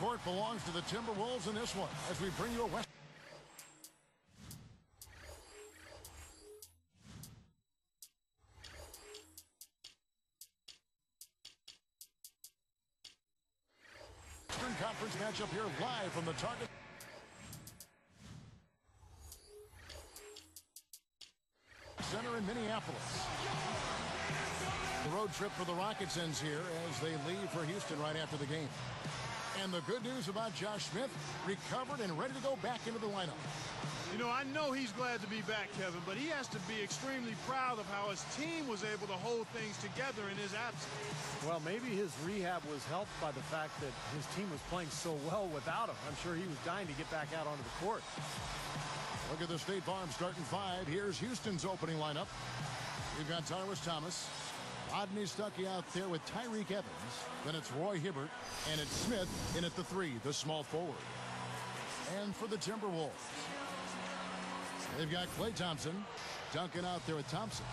court belongs to the Timberwolves in this one as we bring you a West. Western Conference matchup here live from the Target Center in Minneapolis. The road trip for the Rockets ends here as they leave for Houston right after the game. And the good news about Josh Smith, recovered and ready to go back into the lineup. You know, I know he's glad to be back, Kevin, but he has to be extremely proud of how his team was able to hold things together in his absence. Well, maybe his rehab was helped by the fact that his team was playing so well without him. I'm sure he was dying to get back out onto the court. Look at the State Farm starting five. Here's Houston's opening lineup. We've got Tarvis Thomas, Rodney Stuckey out there with Tyreek Evans. Then it's Roy Hibbert, and it's Smith in at the three, the small forward. And for the Timberwolves, they've got Klay Thompson, Duncan out there with Thompson.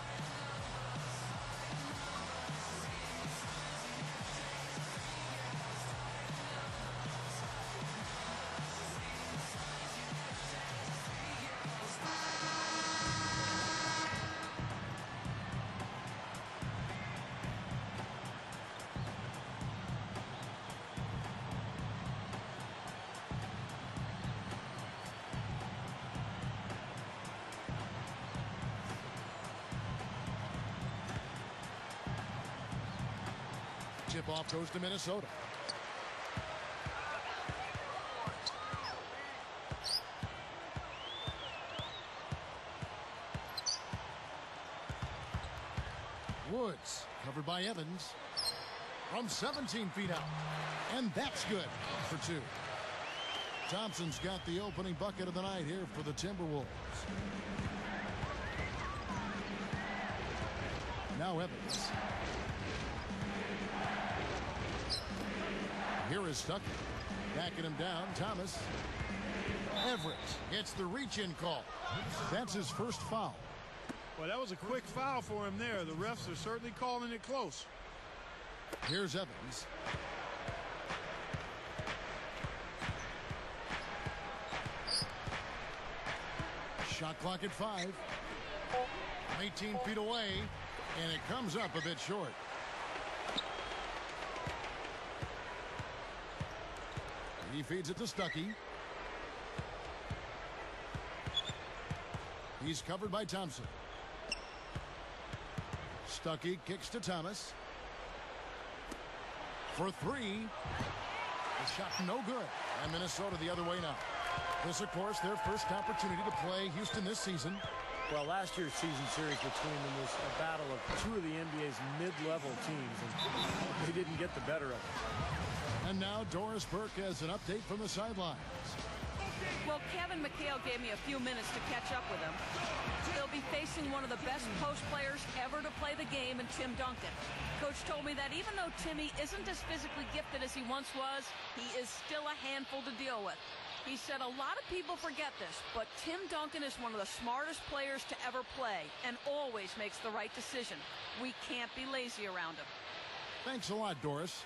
Tip off goes to Minnesota. Woods covered by Evans from 17 feet out, and that's good for two. Thompson's got the opening bucket of the night here for the Timberwolves. Now Evans. Here is Stuckey. Backing him down, Thomas. Everett gets the reach-in call. That's his first foul. Well, that was a quick foul for him there. The refs are certainly calling it close. Here's Evans. Shot clock at 5. 18 feet away, and it comes up a bit short. He feeds it to Stuckey. He's covered by Thompson. Stuckey kicks to Thomas. For three. The shot no good. And Minnesota the other way now. This, of course, their first opportunity to play Houston this season. Well, last year's season series between them was a battle of two of the NBA's mid-level teams, and they didn't get the better of it. And now Doris Burke has an update from the sidelines. Well, Kevin McHale gave me a few minutes to catch up with him. They'll be facing one of the best post players ever to play the game in Tim Duncan. Coach told me that even though Timmy isn't as physically gifted as he once was, he is still a handful to deal with. He said a lot of people forget this, but Tim Duncan is one of the smartest players to ever play and always makes the right decision. We can't be lazy around him. Thanks a lot, Doris.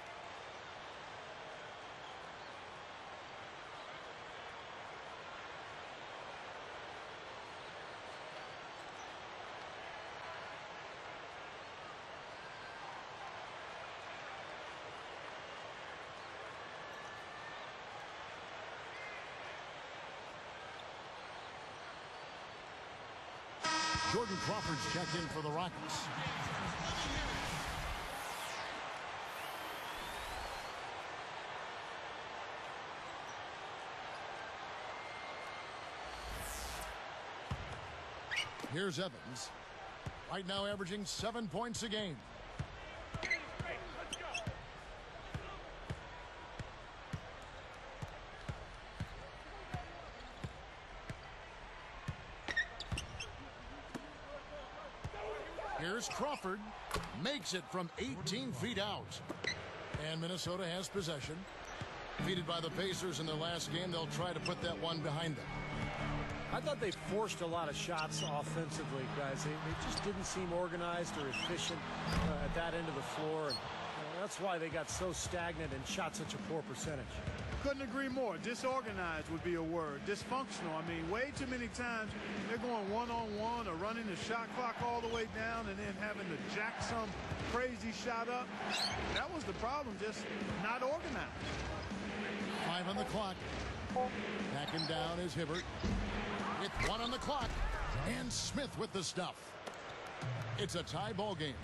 Jordan Crawford's checked in for the Rockets. Here's Evans. Right now averaging 7 points a game. Here's Crawford. Makes it from 18 feet out. And Minnesota has possession. Defeated by the Pacers in their last game, they'll try to put that one behind them. I thought they forced a lot of shots offensively, guys. They just didn't seem organized or efficient at that end of the floor. And that's why they got so stagnant and shot such a poor percentage. Couldn't agree more. Disorganized would be a word. Dysfunctional. I mean, way too many times they're going one-on-one or running the shot clock all the way down and then having to jack some crazy shot up. That was the problem, just not organized. 5 on the clock. Backing down is Hibbert. With 1 on the clock. And Smith with the stuff. It's a tie ball game.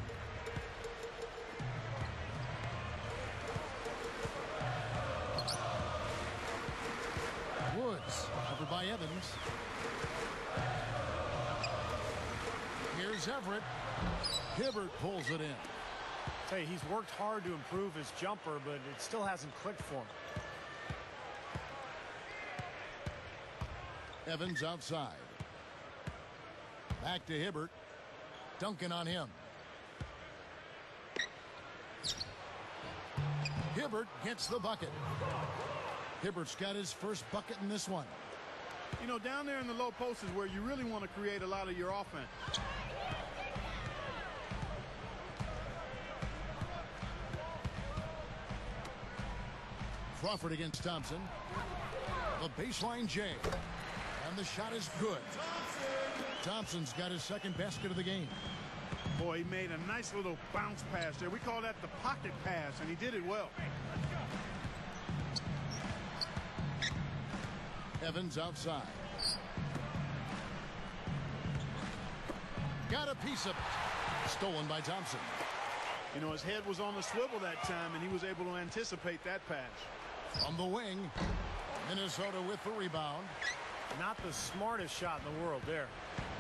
Woods, covered by Evans. Here's Everett. Hibbert pulls it in. Hey, he's worked hard to improve his jumper, but it still hasn't clicked for him. Evans outside. Back to Hibbert. Duncan on him. Hibbert gets the bucket. Hibbert's got his first bucket in this one. You know, down there in the low post is where you really want to create a lot of your offense. Crawford against Thompson. The baseline J. And the shot is good. Thompson's got his second basket of the game. Boy, he made a nice little bounce pass there. We call that the pocket pass, and he did it well. Evans outside. Got a piece of it. Stolen by Thompson. You know, his head was on the swivel that time, and he was able to anticipate that pass. On the wing, Minnesota with the rebound. Not the smartest shot in the world there.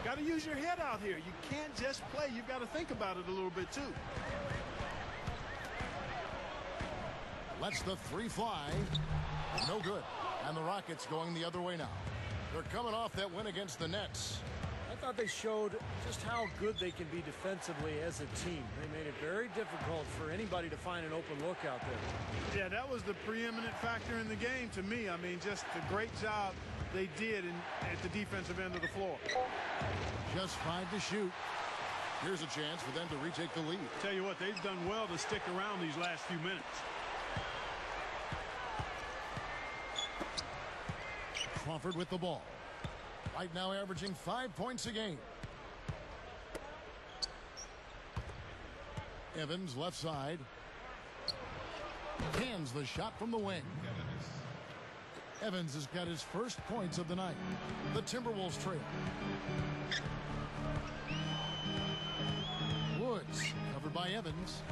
Got to use your head out here. You can't just play. You've got to think about it a little bit, too. Lets the three fly. No good. And the Rockets going the other way now. They're coming off that win against the Nets. I thought they showed just how good they can be defensively as a team. They made it very difficult for anybody to find an open look out there. Yeah, that was the preeminent factor in the game to me. I mean, just the great job they did at the defensive end of the floor. Just 5 to shoot. Here's a chance for them to retake the lead. Tell you what, they've done well to stick around these last few minutes. Crawford with the ball. Right now averaging 5 points a game. Evans left side. Cans the shot from the wing. Evans has got his first points of the night. The Timberwolves trail. Woods covered by Evans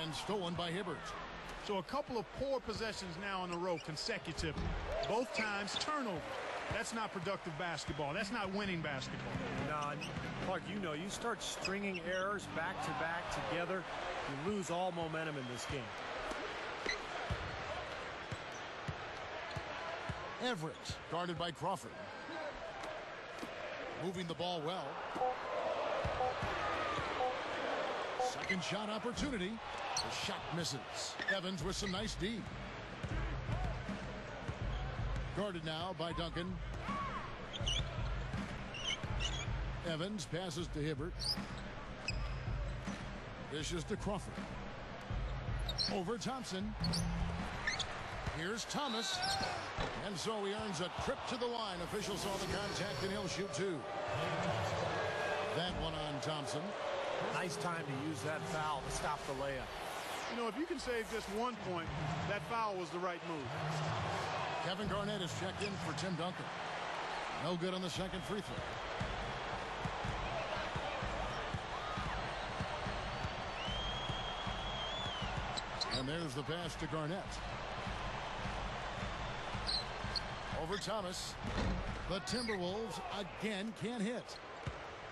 and stolen by Hibbert. So a couple of poor possessions now in a row consecutively. Both times turnover. That's not productive basketball. That's not winning basketball. No, Clark, you know, you start stringing errors back to back together, you lose all momentum in this game. Everett guarded by Crawford. Moving the ball well. Second shot opportunity. The shot misses. Evans with some nice D. Guarded now by Duncan. Evans passes to Hibbert. Dishes to Crawford. Over Thompson. Here's Thomas. And so he earns a trip to the line. Officials saw the contact and he'll shoot 2. That one on Thompson. Nice time to use that foul to stop the layup. You know, if you can save just 1 point, that foul was the right move. Kevin Garnett is checked in for Tim Duncan. No good on the second free throw. And there's the pass to Garnett. Over Thomas. The Timberwolves again can't hit.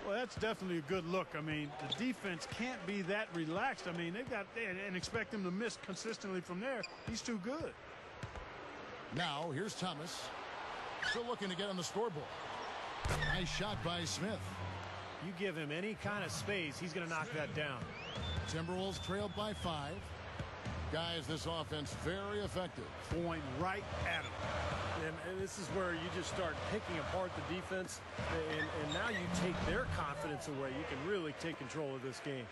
Well, that's definitely a good look. I mean, the defense can't be that relaxed. I mean, they've got and expect him to miss consistently from there. He's too good. Now, here's Thomas. Still looking to get on the scoreboard. Nice shot by Smith. You give him any kind of space, he's going to knock that down. Timberwolves trailed by 5. Guys, this offense very effective. Going right at him. And this is where you just start picking apart the defense, and now you take their confidence away. You can really take control of this game.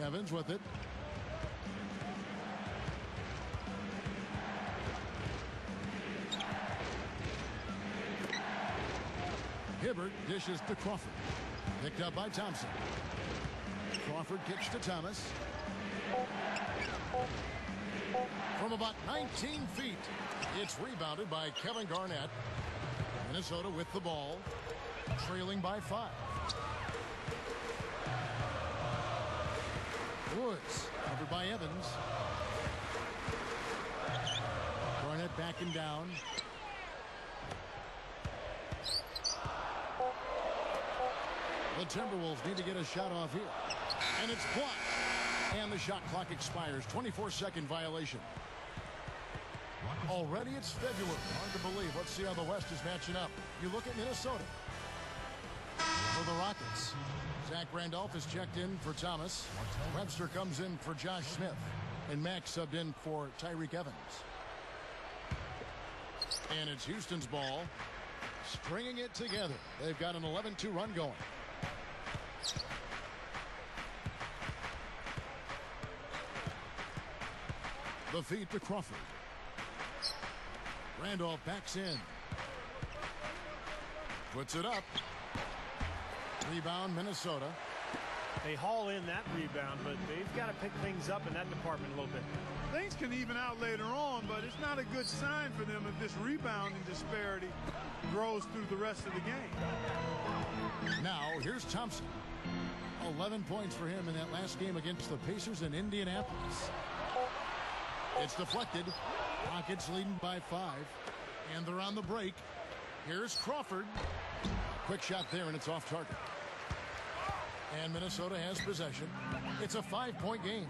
Evans with it. Hibbert dishes to Crawford. Picked up by Thompson. Crawford kicks to Thomas. From about 19 feet, it's rebounded by Kevin Garnett. Minnesota with the ball, trailing by 5. Woods covered by Evans. Garnett backing down. The Timberwolves need to get a shot off here. And it's blocked. And the shot clock expires. 24-second violation. Already it's February. Hard to believe. Let's see how the West is matching up. You look at Minnesota. For the Rockets, Zach Randolph is checked in for Thomas. Webster comes in for Josh Smith. And Max subbed in for Tyreke Evans. And it's Houston's ball. Stringing it together. They've got an 11-2 run going. The feed to Crawford. Randolph backs in. Puts it up. Rebound, Minnesota. They haul in that rebound, but they've got to pick things up in that department a little bit. Things can even out later on, but it's not a good sign for them if this rebounding disparity grows through the rest of the game. Now, here's Thompson. 11 points for him in that last game against the Pacers in Indianapolis. It's deflected. Rockets leading by 5. And they're on the break. Here's Crawford. Quick shot there, and it's off target. And Minnesota has possession. It's a 5-point game.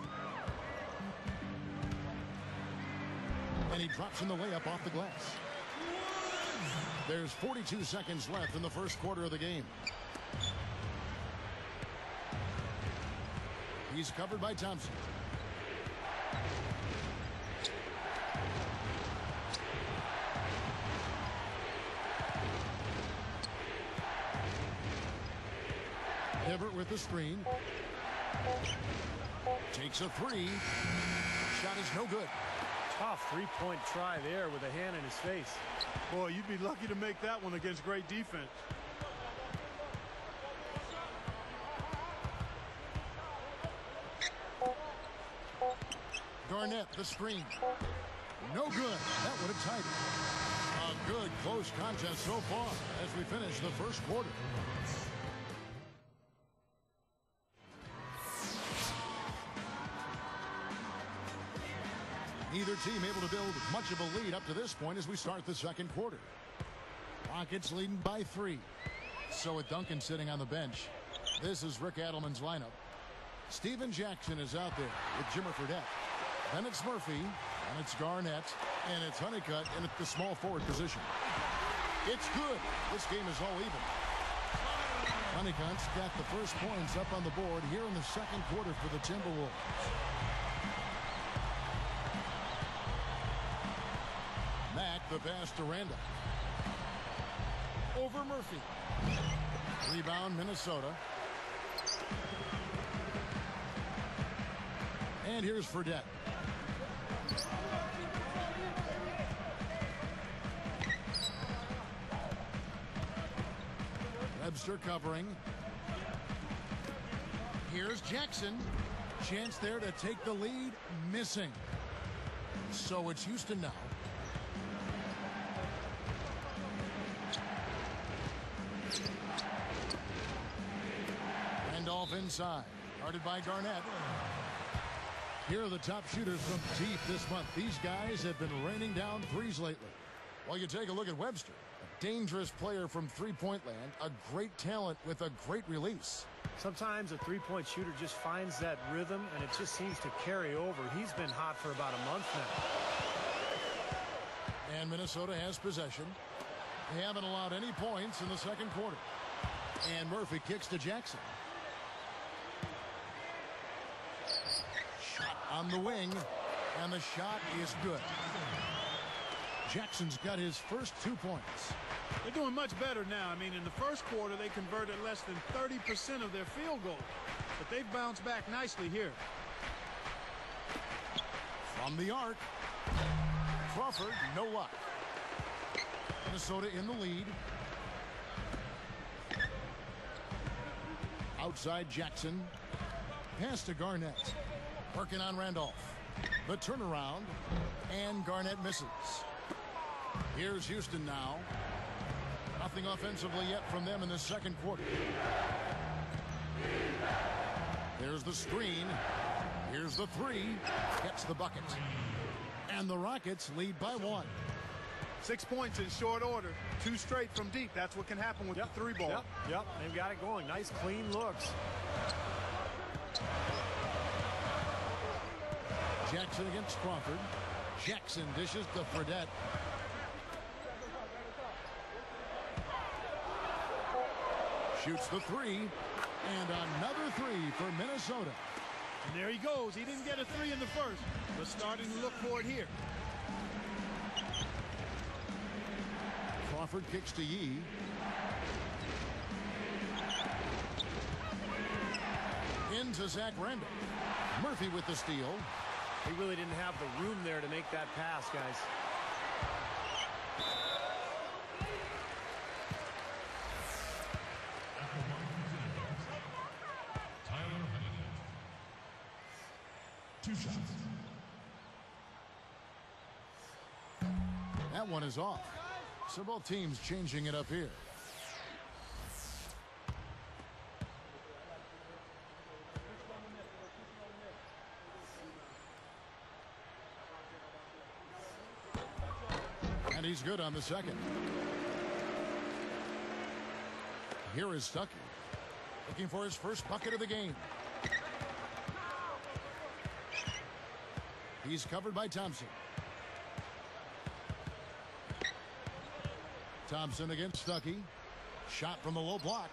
And he drops in the layup off the glass. There's 42 seconds left in the first quarter of the game. He's covered by Thompson. Hibbert with the screen. Takes a 3. Shot is no good. Tough three-point try there with a hand in his face. Boy, you'd be lucky to make that one against great defense. Garnett, the screen. No good. That would have tied it. A good close contest so far as we finish the first quarter. Neither team able to build much of a lead up to this point as we start the second quarter. Rockets leading by 3. So with Duncan sitting on the bench, this is Rick Adelman's lineup. Steven Jackson is out there with Jimmer Fredette. Then it's Murphy, and it's Garnett, and it's Honeycutt in at the small forward position. It's good. This game is all even. Honeycutt's got the first points up on the board here in the second quarter for the Timberwolves. Mack, the pass to Randall. Over Murphy. Rebound, Minnesota. And here's Fredette. Webster covering. Here's Jackson. Chance there to take the lead. Missing. So it's Houston now. Randolph inside. Guarded by Garnett. Here are the top shooters from deep this month. These guys have been raining down threes lately. Well, you take a look at Webster. A dangerous player from three-point land. A great talent with a great release. Sometimes a three-point shooter just finds that rhythm, and it just seems to carry over. He's been hot for about a month now. And Minnesota has possession. They haven't allowed any points in the second quarter. And Murphy kicks to Jackson. Shot on the wing, and the shot is good. Jackson's got his first 2 points. They're doing much better now. I mean, in the first quarter, they converted less than 30% of their field goals. But they've bounced back nicely here. From the arc. Crawford, no luck. Minnesota in the lead. Outside Jackson. Pass to Garnett. Working on Randolph. The turnaround. And Garnett misses. Here's Houston now. Nothing offensively yet from them in the second quarter. There's the screen. Here's the three. Gets the bucket. And the Rockets lead by 1. 6 points in short order. 2 straight from deep. That's what can happen with the 3 ball. Yep, they've got it going. Nice, clean looks. Jackson against Crawford. Jackson dishes to Fredette. Shoots the 3. And another 3 for Minnesota. And there he goes. He didn't get a 3 in the first, but starting to look for it here. Crawford kicks to Yee. Into Zach Randolph. Murphy with the steal. He really didn't have the room there to make that pass, guys. That one is off. So both teams changing it up here. And he's good on the second. Here is Stuckey. Looking for his first bucket of the game. He's covered by Thompson. Thompson against Stuckey. Shot from the low block.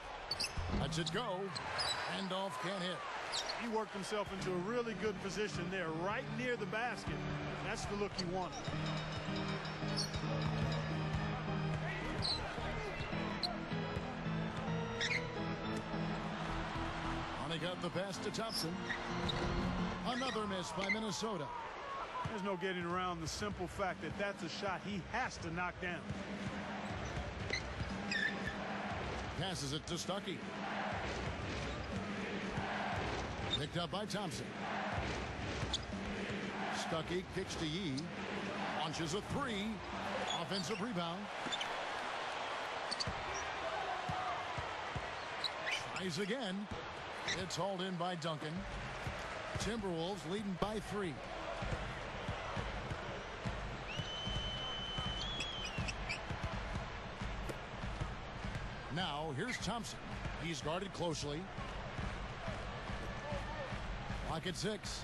Lets it go. Randolph can't hit. He worked himself into a really good position there, right near the basket. That's the look he wanted. And he got the pass to Thompson. Another miss by Minnesota. There's no getting around the simple fact that that's a shot he has to knock down. Passes it to Stuckey. Picked up by Thompson. Stuckey kicks to Yee. Launches a 3. Offensive rebound. Tries again. It's hauled in by Duncan. Timberwolves leading by 3. Now, here's Thompson. He's guarded closely. Lock at 6.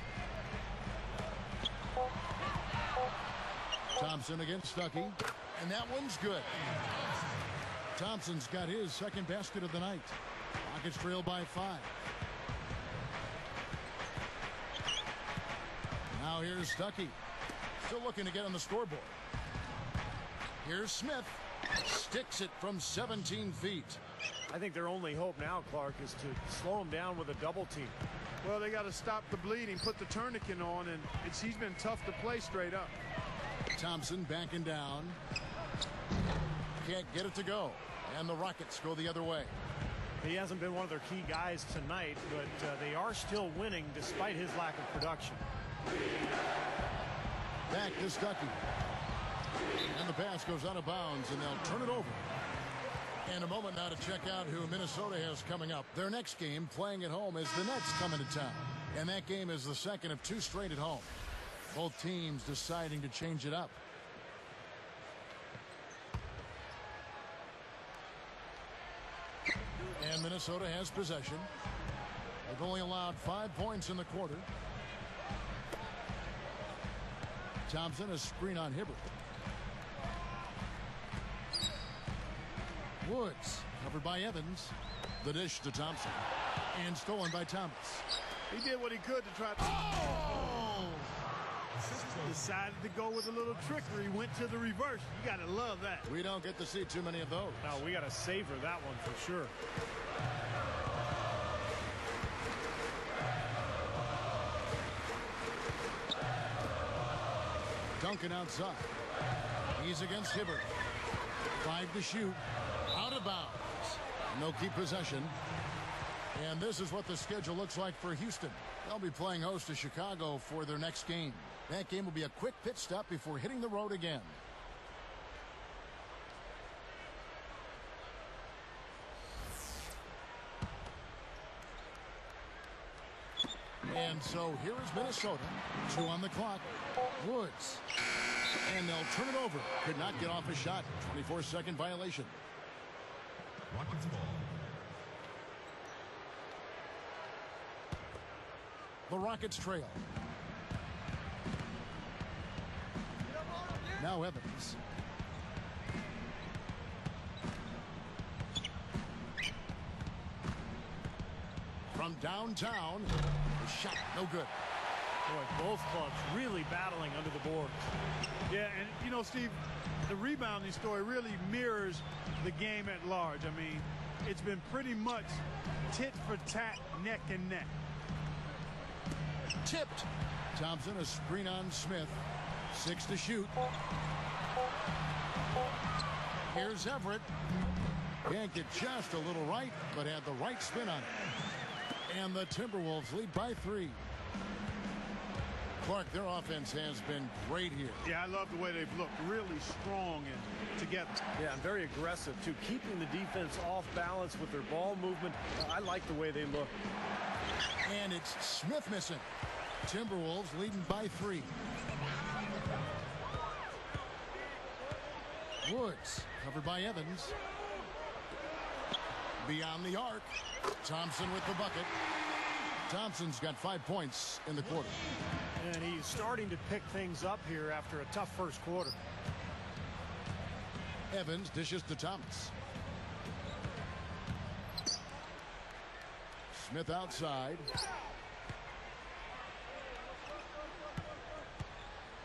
Thompson against Stuckey. And that one's good. Thompson's got his second basket of the night. Rockets trail by 5. Now here's Stuckey. Still looking to get on the scoreboard. Here's Smith. Sticks it from 17 feet. I think their only hope now, Clark, is to slow him down with a double team. Well, they got to stop the bleeding, put the tourniquet on, and he's been tough to play straight up. Thompson backing down. Can't get it to go. And the Rockets go the other way. He hasn't been one of their key guys tonight, but they are still winning despite his lack of production. Back to Stuckey. And the pass goes out of bounds, and they'll turn it over. And a moment now to check out who Minnesota has coming up. Their next game, playing at home, is the Nets coming to town. And that game is the second of 2 straight at home. Both teams deciding to change it up. And Minnesota has possession. They've only allowed 5 points in the quarter. Thompson, a screen on Hibbert. Woods, covered by Evans. The dish to Thompson. And stolen by Thomas. He did what he could to try to... Oh! Decided to go with a little trickery. Went to the reverse. You got to love that. We don't get to see too many of those. No, we got to savor that one for sure. Duncan outside. He's against Hibbert. 5 to shoot. Out of bounds. No keep possession. And this is what the schedule looks like for Houston. They'll be playing host to Chicago for their next game. That game will be a quick pit stop before hitting the road again. And so here is Minnesota. 2 on the clock. Woods. And they'll turn it over. Could not get off a shot. 24-second violation. Rockets ball. The Rockets trail. Now Evans. From downtown, the shot no good. Boy, both clubs really battling under the board. Yeah, and you know, Steve, the rebounding story really mirrors the game at large. I mean, it's been pretty much tit for tat, neck and neck. Tipped. Thompson, a screen on Smith. 6 to shoot. Here's Everett. Can't get just a little right, but had the right spin on it. And the Timberwolves lead by 3. Clark, their offense has been great here. Yeah, I love the way they've looked. Really strong and together. Yeah, and very aggressive, too. Keeping the defense off balance with their ball movement. I like the way they look. And it's Smith missing. Timberwolves leading by 3. Woods covered by Evans. Beyond the arc. Thompson with the bucket. Thompson's got 5 points in the quarter. And he's starting to pick things up here after a tough first quarter. Evans dishes to Thomas. Smith outside.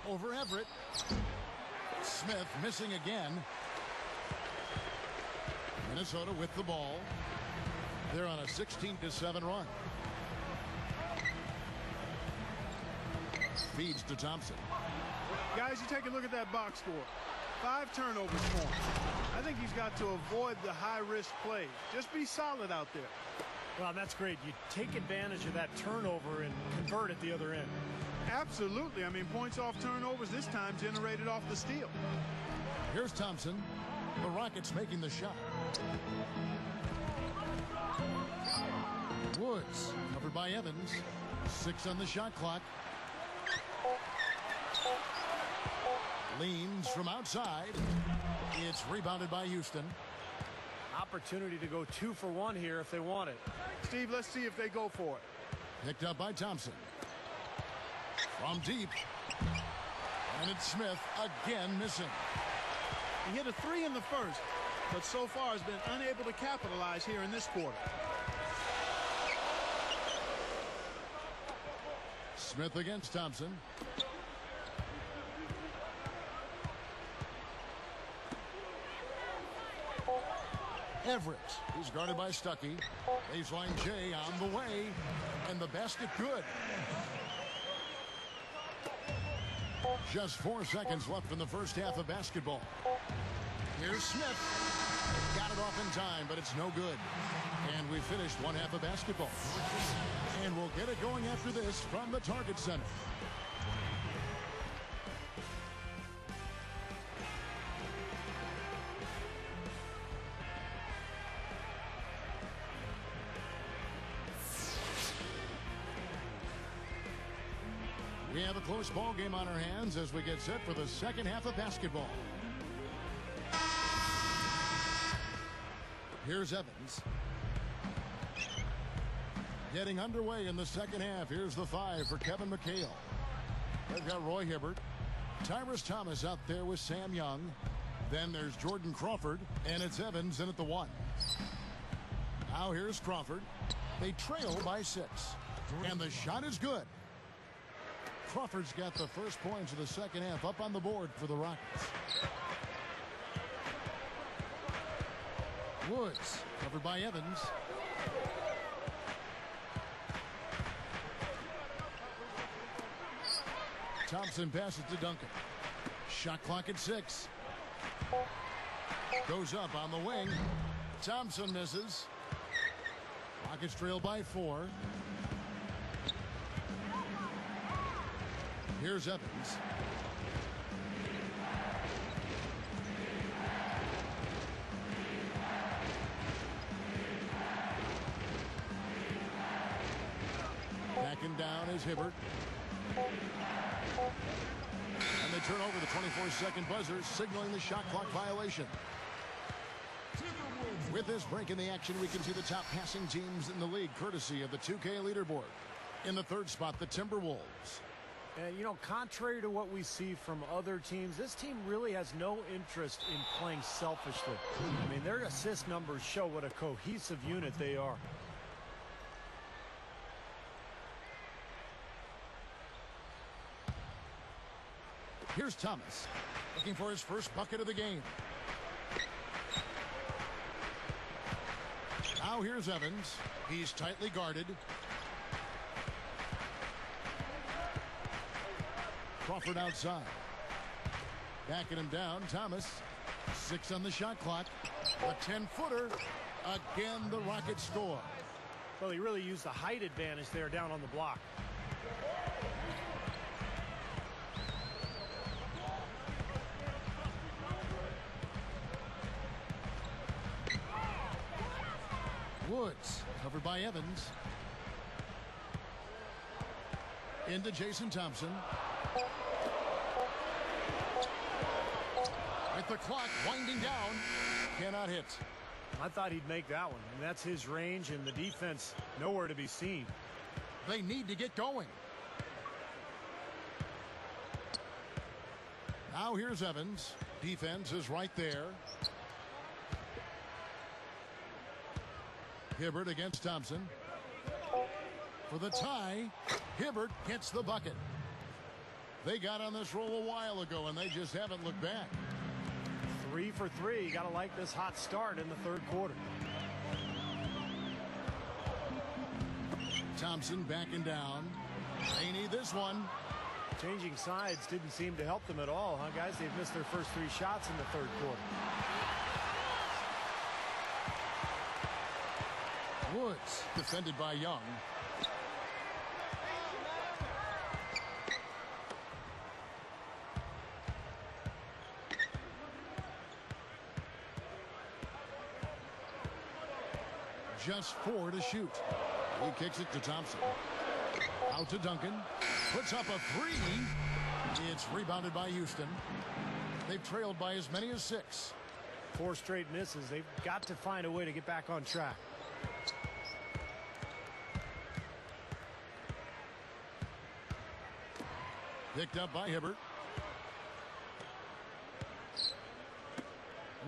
Over Everett. Smith missing again. Minnesota with the ball. They're on a 16-7 run. Feeds to Thompson. Guys, you take a look at that box score. 5 turnovers for him. I think he's got to avoid the high-risk plays. Just be solid out there. Well, that's great. You take advantage of that turnover and convert at the other end. Absolutely. I mean, points off turnovers this time generated off the steal. Here's Thompson. The Rockets making the shot. Woods covered by Evans. 6 on the shot clock. Leans from outside. It's rebounded by Houston. Opportunity to go 2 for 1 here if they want it. Steve, let's see if they go for it. Picked up by Thompson. From deep. And it's Smith again missing. He hit a 3 in the first, but so far has been unable to capitalize here in this quarter. Smith against Thompson. Everett, he's guarded by Stuckey. Baseline J on the way, and the basket good. Just 4 seconds left in the first half of basketball. Here's Smith. Got it off in time, but it's no good. And we finished one half of basketball. And we'll get it going after this from the Target Center. We have a close ball game on our hands as we get set for the second half of basketball. Here's Evans. Getting underway in the second half. Here's the 5 for Kevin McHale. They've got Roy Hibbert. Tyrus Thomas out there with Sam Young. Then there's Jordan Crawford. And it's Evans in at the 1. Now here's Crawford. They trail by 6. And the shot is good. Crawford's got the first points of the second half up on the board for the Rockets. Woods covered by Evans. Thompson passes to Duncan. Shot clock at 6. Goes up on the wing. Thompson misses. Rockets trail by 4. Here's Evans. Backing down is Hibbert. And they turn over the 24-second buzzer, signaling the shot clock violation. With this break in the action, we can see the top passing teams in the league, courtesy of the 2K leaderboard. In the third spot, the Timberwolves. And, you know, contrary to what we see from other teams, this team really has no interest in playing selfishly. I mean, their assist numbers show what a cohesive unit they are. Here's Thomas, looking for his first bucket of the game. Now here's Evans. He's tightly guarded. Crawford outside. Backing him down, Thomas. 6 on the shot clock. A 10-footer. Again, the Rockets score. Well, he really used the height advantage there down on the block. Woods, covered by Evans. Into Jason Thompson. With the clock winding down, cannot hit. I thought he'd make that one, and that's his range, and the defense nowhere to be seen. They need to get going. Now here's Evans. Defense is right there. Hibbert against Thompson. For the tie, Hibbert gets the bucket. They got on this roll a while ago, and they just haven't looked back. 3 for 3. You got to like this hot start in the third quarter. Thompson backing down. They need this one. Changing sides didn't seem to help them at all, huh, guys? They've missed their first 3 shots in the third quarter. Woods, defended by Young. Just 4 to shoot. He kicks it to Thompson. Out to Duncan. Puts up a 3. It's rebounded by Houston. They've trailed by as many as 6. 4 straight misses. They've got to find a way to get back on track. Picked up by Hibbert.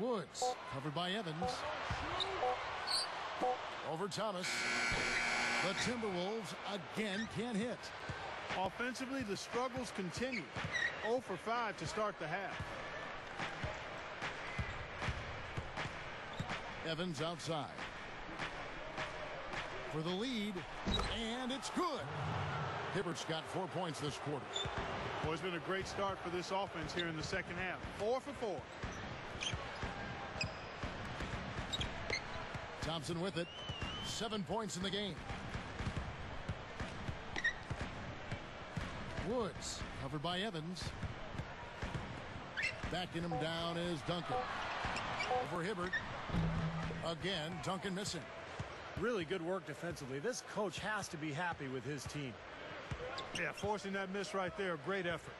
Woods, covered by Evans. Over Thomas. The Timberwolves again can't hit. Offensively, the struggles continue. 0 for 5 to start the half. Evans outside. For the lead, and it's good. Hibbert's got 4 points this quarter. Well, it's been a great start for this offense here in the second half. 4 for 4. Thompson with it. 7 points in the game. Woods, covered by Evans. Backing him down is Duncan. Over Hibbert. Again, Duncan missing. Really good work defensively. This coach has to be happy with his team. Yeah, forcing that miss right there, great effort.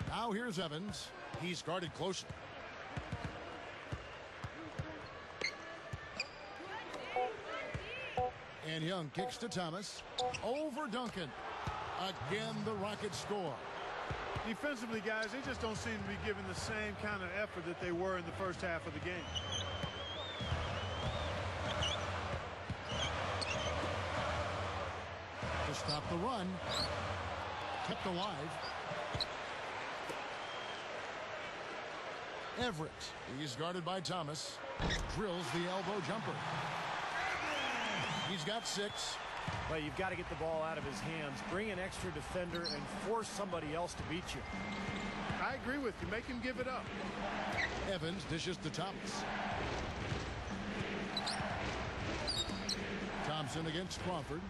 Now here's Evans. He's guarded closely. And Young kicks to Thomas. Over Duncan. Again, the Rockets score. Defensively, guys, they just don't seem to be giving the same kind of effort that they were in the first half of the game. To stop the run. Kept alive. Everett. He's guarded by Thomas. Drills the elbow jumper. He's got 6. But you've got to get the ball out of his hands, bring an extra defender, and force somebody else to beat you. I agree with you. Make him give it up. Evans dishes to Thomas. Thompson against Crawford.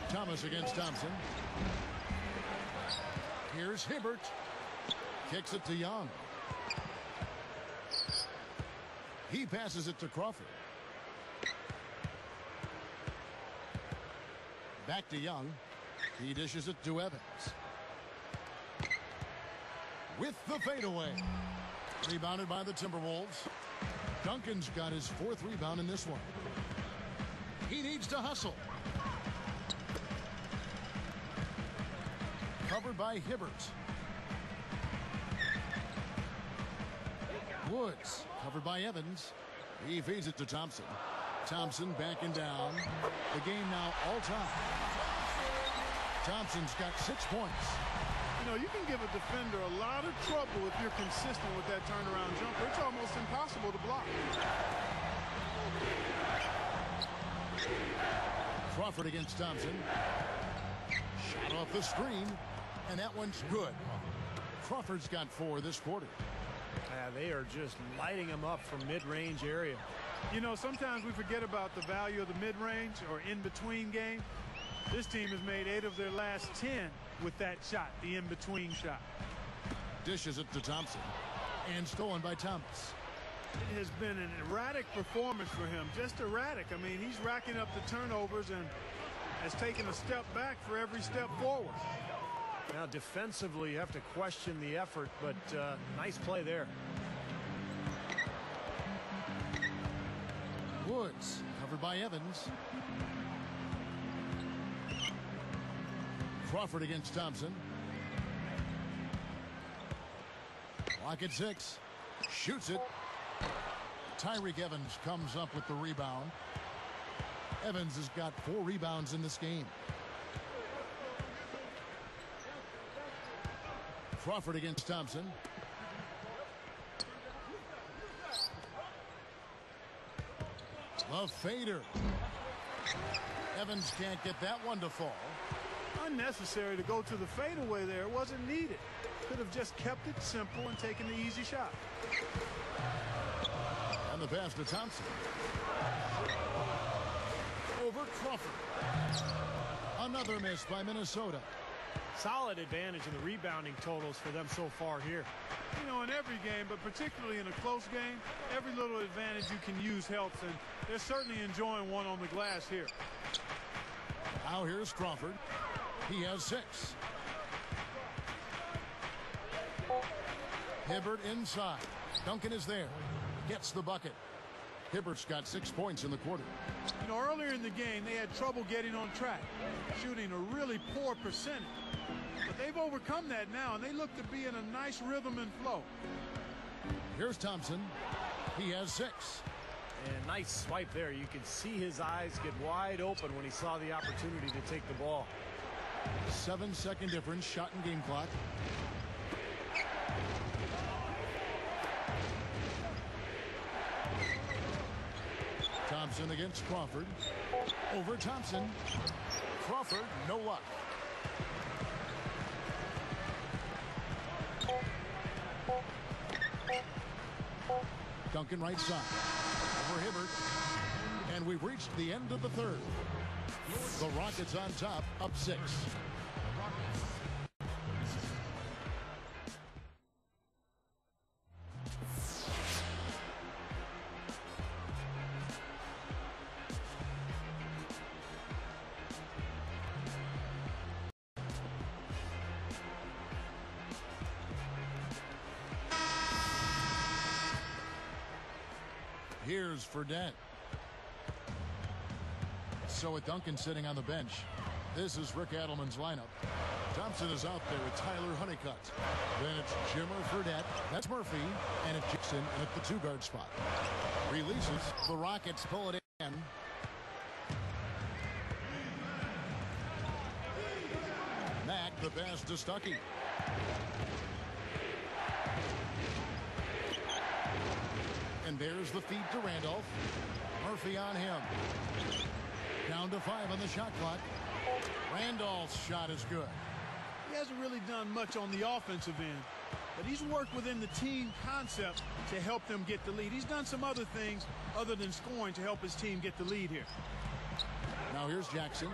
Thomas against Thompson. Here's Hibbert. Kicks it to Young. He passes it to Crawford. Back to Young. He dishes it to Evans. With the fadeaway. Rebounded by the Timberwolves. Duncan's got his 4th rebound in this one. He needs to hustle. Covered by Hibbert. Woods covered by Evans. He feeds it to Thompson. Thompson backing down. The game now all time. Thompson's got 6 points. You know, you can give a defender a lot of trouble if you're consistent with that turnaround jumper. It's almost impossible to block. Crawford against Thompson. Shot off the screen, and that one's good. Crawford's got 4 this quarter. They are just lighting him up from mid-range area. You know, sometimes we forget about the value of the mid-range or in-between game. This team has made 8 of their last 10 with that shot, the in-between shot. Dishes it to Thompson, and stolen by Thomas. It has been an erratic performance for him, just erratic. I mean, he's racking up the turnovers and has taken a step back for every step forward. Now, defensively, you have to question the effort, but nice play there. Woods covered by Evans. Crawford against Thompson. Clock at 6. Shoots it. Tyreke Evans comes up with the rebound. Evans has got 4 rebounds in this game. Crawford against Thompson. The fader. Evans can't get that one to fall. Unnecessary to go to the fadeaway there. It wasn't needed. Could have just kept it simple and taken the easy shot. And the pass to Thompson. Over Crawford. Another miss by Minnesota. Solid advantage in the rebounding totals for them so far here. You know, in every game, but particularly in a close game, every little advantage you can use helps, and they're certainly enjoying one on the glass here. Now here's Crawford. He has 6. Hibbert inside. Duncan is there. Gets the bucket. Hibbert's got 6 points in the quarter. You know, earlier in the game, they had trouble getting on track, shooting a really poor percentage. But they've overcome that now, and they look to be in a nice rhythm and flow. Here's Thompson. He has 6. And nice swipe there. You could see his eyes get wide open when he saw the opportunity to take the ball. 7-second difference, shot and game clock. Thompson against Crawford. Over Thompson. Crawford, no luck. Duncan right side. Over Hibbert. And we've reached the end of the third. The Rockets on top, up 6. Here's Fredette. So with Duncan sitting on the bench, this is Rick Adelman's lineup. Thompson is out there with Tyler Honeycutt. Then it's Jimmer Fredette. That's Murphy. And it's Jackson and at the 2-guard spot. Releases. The Rockets pull it in. Mack, the pass to Stuckey. And there's the feed to Randolph. Murphy on him. Down to 5 on the shot clock. Randolph's shot is good. He hasn't really done much on the offensive end, but he's worked within the team concept to help them get the lead. He's done some other things other than scoring to help his team get the lead here. Now here's Jackson.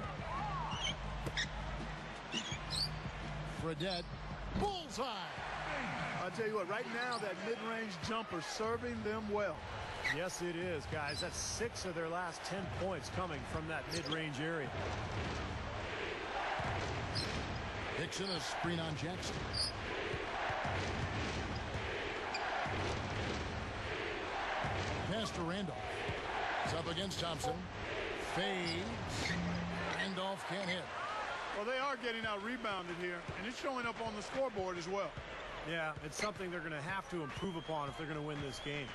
Fredette. Bullseye. I'll tell you what, right now that mid-range jumper serving them well. Yes, it is, guys. That's 6 of their last 10 points coming from that mid-range area. Dixon a screen on Jackson. Pass to Randolph. It's up against Thompson. Fades. Randolph can't hit. Well, they are getting out rebounded here, and it's showing up on the scoreboard as well. Yeah, it's something they're going to have to improve upon if they're going to win this game.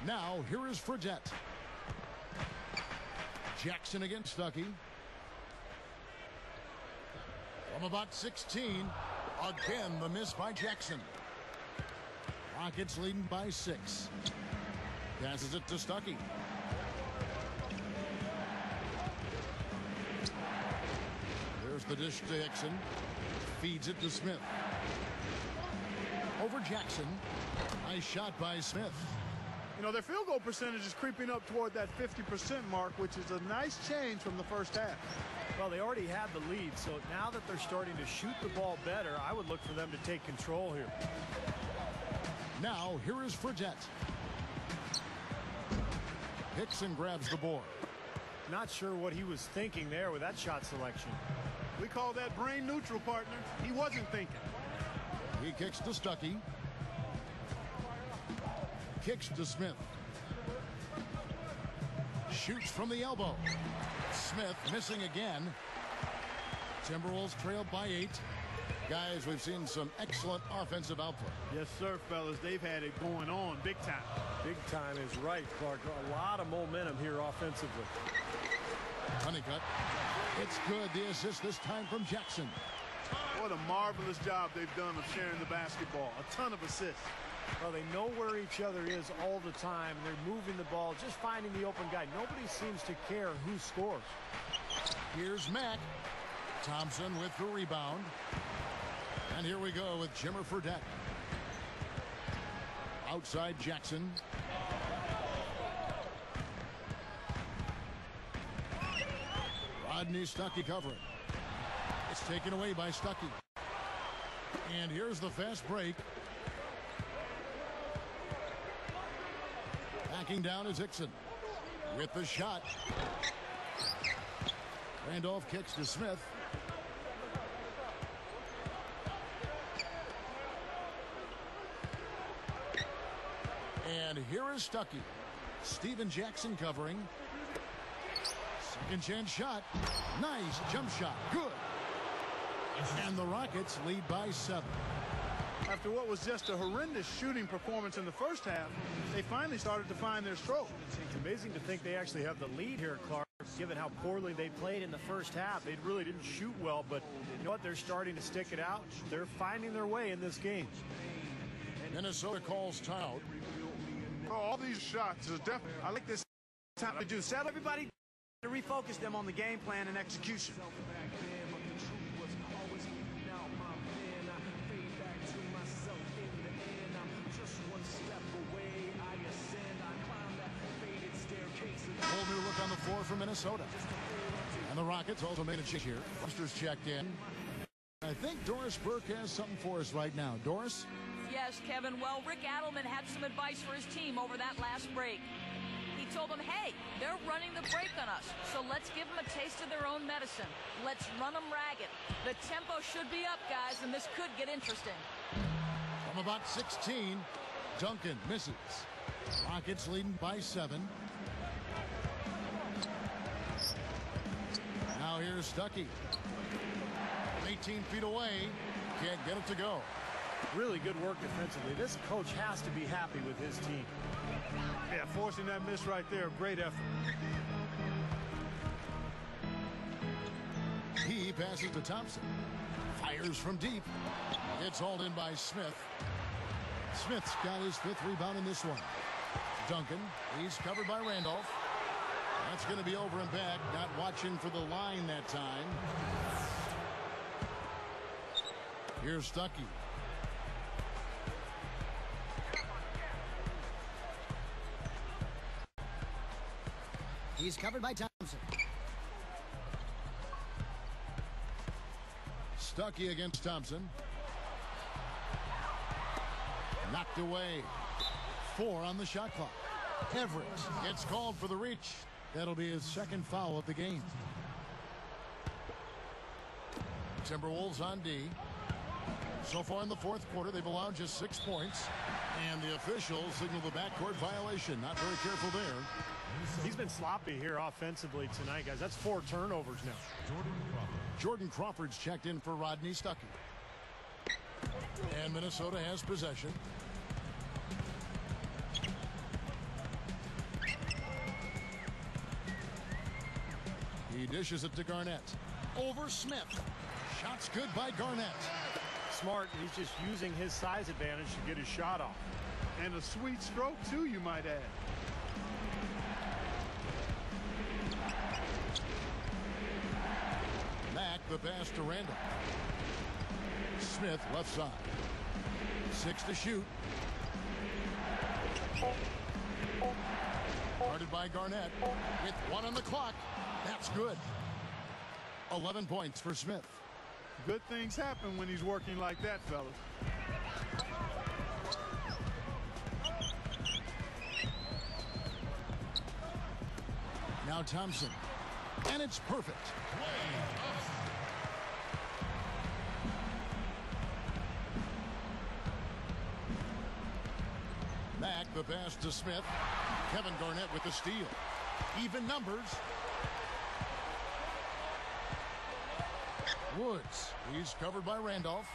Now, here is Fredette. Jackson against Stuckey. From about 16. Again, the miss by Jackson. Rockets leading by 6. Passes it to Stuckey. There's the dish to Dixon. Feeds it to Smith. Over Jackson. Nice shot by Smith. You know, their field goal percentage is creeping up toward that 50% mark, which is a nice change from the first half. Well, they already had the lead, so now that they're starting to shoot the ball better, I would look for them to take control here. Now, here is Fredette. Hickson grabs the board. Not sure what he was thinking there with that shot selection. We call that brain neutral, partner. He wasn't thinking. He kicks to Stuckey. Kicks to Smith. Shoots from the elbow. Smith missing again. Timberwolves trailed by 8. Guys, we've seen some excellent offensive output. Yes, sir, fellas. They've had it going on big time. Big time is right, Clark. A lot of momentum here offensively. Honeycutt. It's good. The assist this time from Jackson. What a marvelous job they've done of sharing the basketball. A ton of assists. Well, they know where each other is all the time. They're moving the ball, just finding the open guy. Nobody seems to care who scores. Here's Mack. Thompson with the rebound. And here we go with Jimmer Fredette. Outside Jackson. Rodney Stuckey covering. It's taken away by Stuckey. And here's the fast break. Backing down is Hickson with the shot. Randolph kicks to Smith. And here is Stuckey. Steven Jackson covering. Second chance shot. Nice jump shot. Good. And the Rockets lead by 7. After what was just a horrendous shooting performance in the first half, they finally started to find their stroke. It's amazing to think they actually have the lead here, Clark, given how poorly they played in the first half. They really didn't shoot well, but you know what? They're starting to stick it out. They're finding their way in this game. Minnesota calls timeout. Oh, all these shots is definitely. I like this time to do. Settle everybody to refocus them on the game plan and execution. Whole new look on the floor for Minnesota. And the Rockets also made a change here. Buster's checked in. I think Doris Burke has something for us right now. Doris? Yes, Kevin. Well, Rick Adelman had some advice for his team over that last break. He told them, hey, they're running the break on us, so let's give them a taste of their own medicine. Let's run them ragged. The tempo should be up, guys, and this could get interesting. From about 16, Duncan misses. Rockets leading by 7. Now here's Stuckey. 18 feet away. Can't get it to go. Really good work defensively. This coach has to be happy with his team. Yeah, forcing that miss right there. Great effort. He passes to Thompson. Fires from deep. It's hauled in by Smith. Smith's got his 5th rebound in this one. Duncan. He's covered by Randolph. That's going to be over and back. Not watching for the line that time. Here's Stuckey. He's covered by Thompson. Stuckey against Thompson. Knocked away. 4 on the shot clock. Everett gets called for the reach. That'll be his second foul of the game. Timberwolves on D. So far in the fourth quarter, they've allowed just 6 points. And the officials signal the backcourt violation. Not very careful there. He's been sloppy here offensively tonight, guys. That's 4 turnovers now. Jordan Crawford's checked in for Rodney Stuckey. And Minnesota has possession. He dishes it to Garnett. Over Smith. Shots good by Garnett. Smart. He's just using his size advantage to get his shot off. And a sweet stroke, too, you might add. Mack the pass to Randall. Smith left side. 6 to shoot. Guarded by Garnett. With 1 on the clock. That's good. 11 points for Smith. Good things happen when he's working like that, fellas. Now Thompson. And it's perfect. Mack the pass to Smith. Kevin Garnett with the steal. Even numbers. Woods. He's covered by Randolph.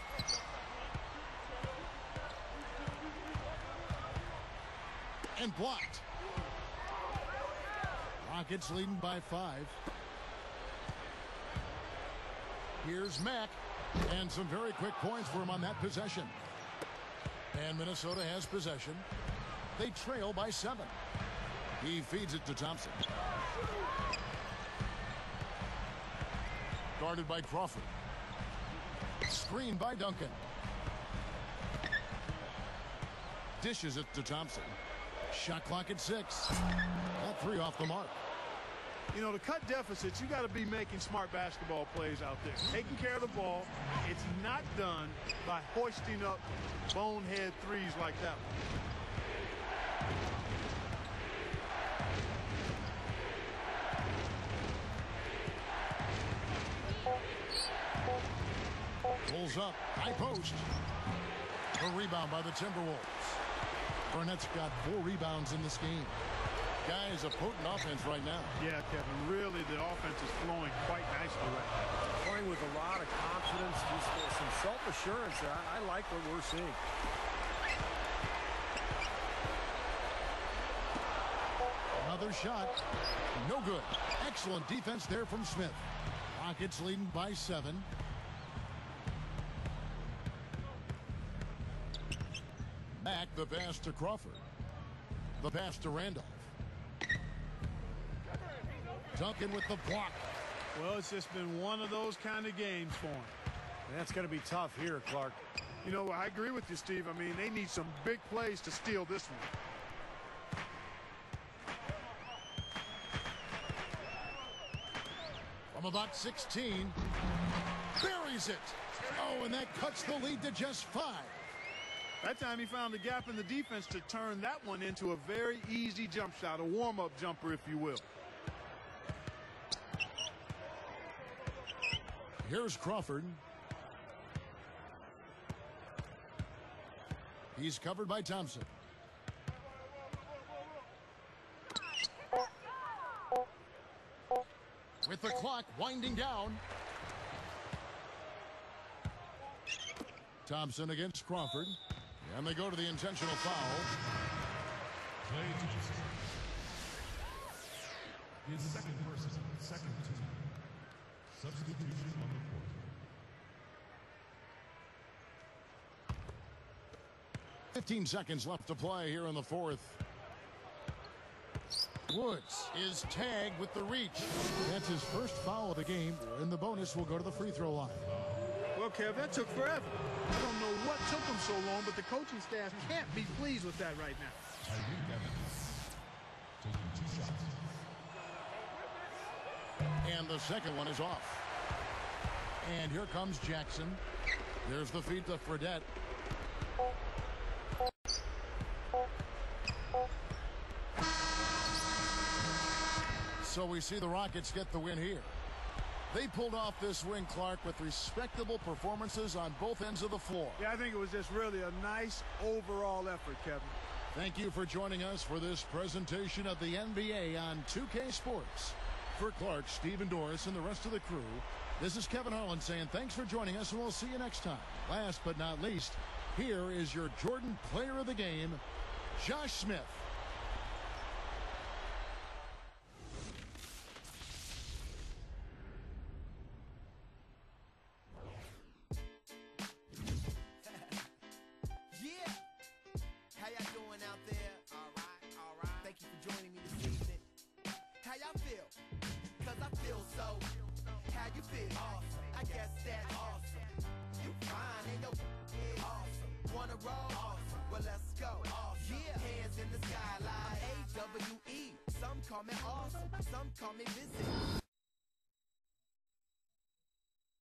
And blocked. Rockets leading by 5. Here's Mack. And some very quick points for him on that possession. And Minnesota has possession. They trail by 7. He feeds it to Thompson. Guarded by Crawford. Screened by Duncan. Dishes it to Thompson. Shot clock at 6. That 3 off the mark. You know, to cut deficits, you got to be making smart basketball plays out there. Taking care of the ball. It's not done by hoisting up bonehead threes like that one. Pulls up. High post. A rebound by the Timberwolves. Garnett's got 4 rebounds in this game. Guy is a potent offense right now. Yeah, Kevin, really the offense is flowing quite nicely right now. Playing with a lot of confidence, just some self-assurance. I like what we're seeing. Another shot. No good. Excellent defense there from Smith. Rockets leading by 7. Mack the pass to Crawford. The pass to Randolph. Duncan with the block. Well, it's just been one of those kind of games for him. That's going to be tough here, Clark. You know, I agree with you, Steve. I mean, they need some big plays to steal this one. From about 16. Buries it. Oh, and that cuts the lead to just 5. That time he found a gap in the defense to turn that one into a very easy jump shot, a warm-up jumper, if you will. Here's Crawford. He's covered by Thompson. With the clock winding down. Thompson against Crawford. And they go to the intentional foul. Clay Thompson. His second team. Substitution on the court. 15 seconds left to play here in the fourth. Woods is tagged with the reach. That's his first foul of the game, and the bonus will go to the free throw line. Well, Kev, that took forever. I don't know what took them so long, but the coaching staff can't be pleased with that right now. Tyreek Evans taking 2 shots. And the second one is off. And here comes Jackson. There's the feed to Fredette. So we see the Rockets get the win here. They pulled off this win, Clark, with respectable performances on both ends of the floor. Yeah, I think it was just really a nice overall effort, Kevin. Thank you for joining us for this presentation of the NBA on 2K Sports. For Clark, Stephen Doris, and the rest of the crew, this is Kevin Harlan saying thanks for joining us, and we'll see you next time. Last but not least, here is your Jordan Player of the Game, Josh Smith. Some call me awesome, some call me busy.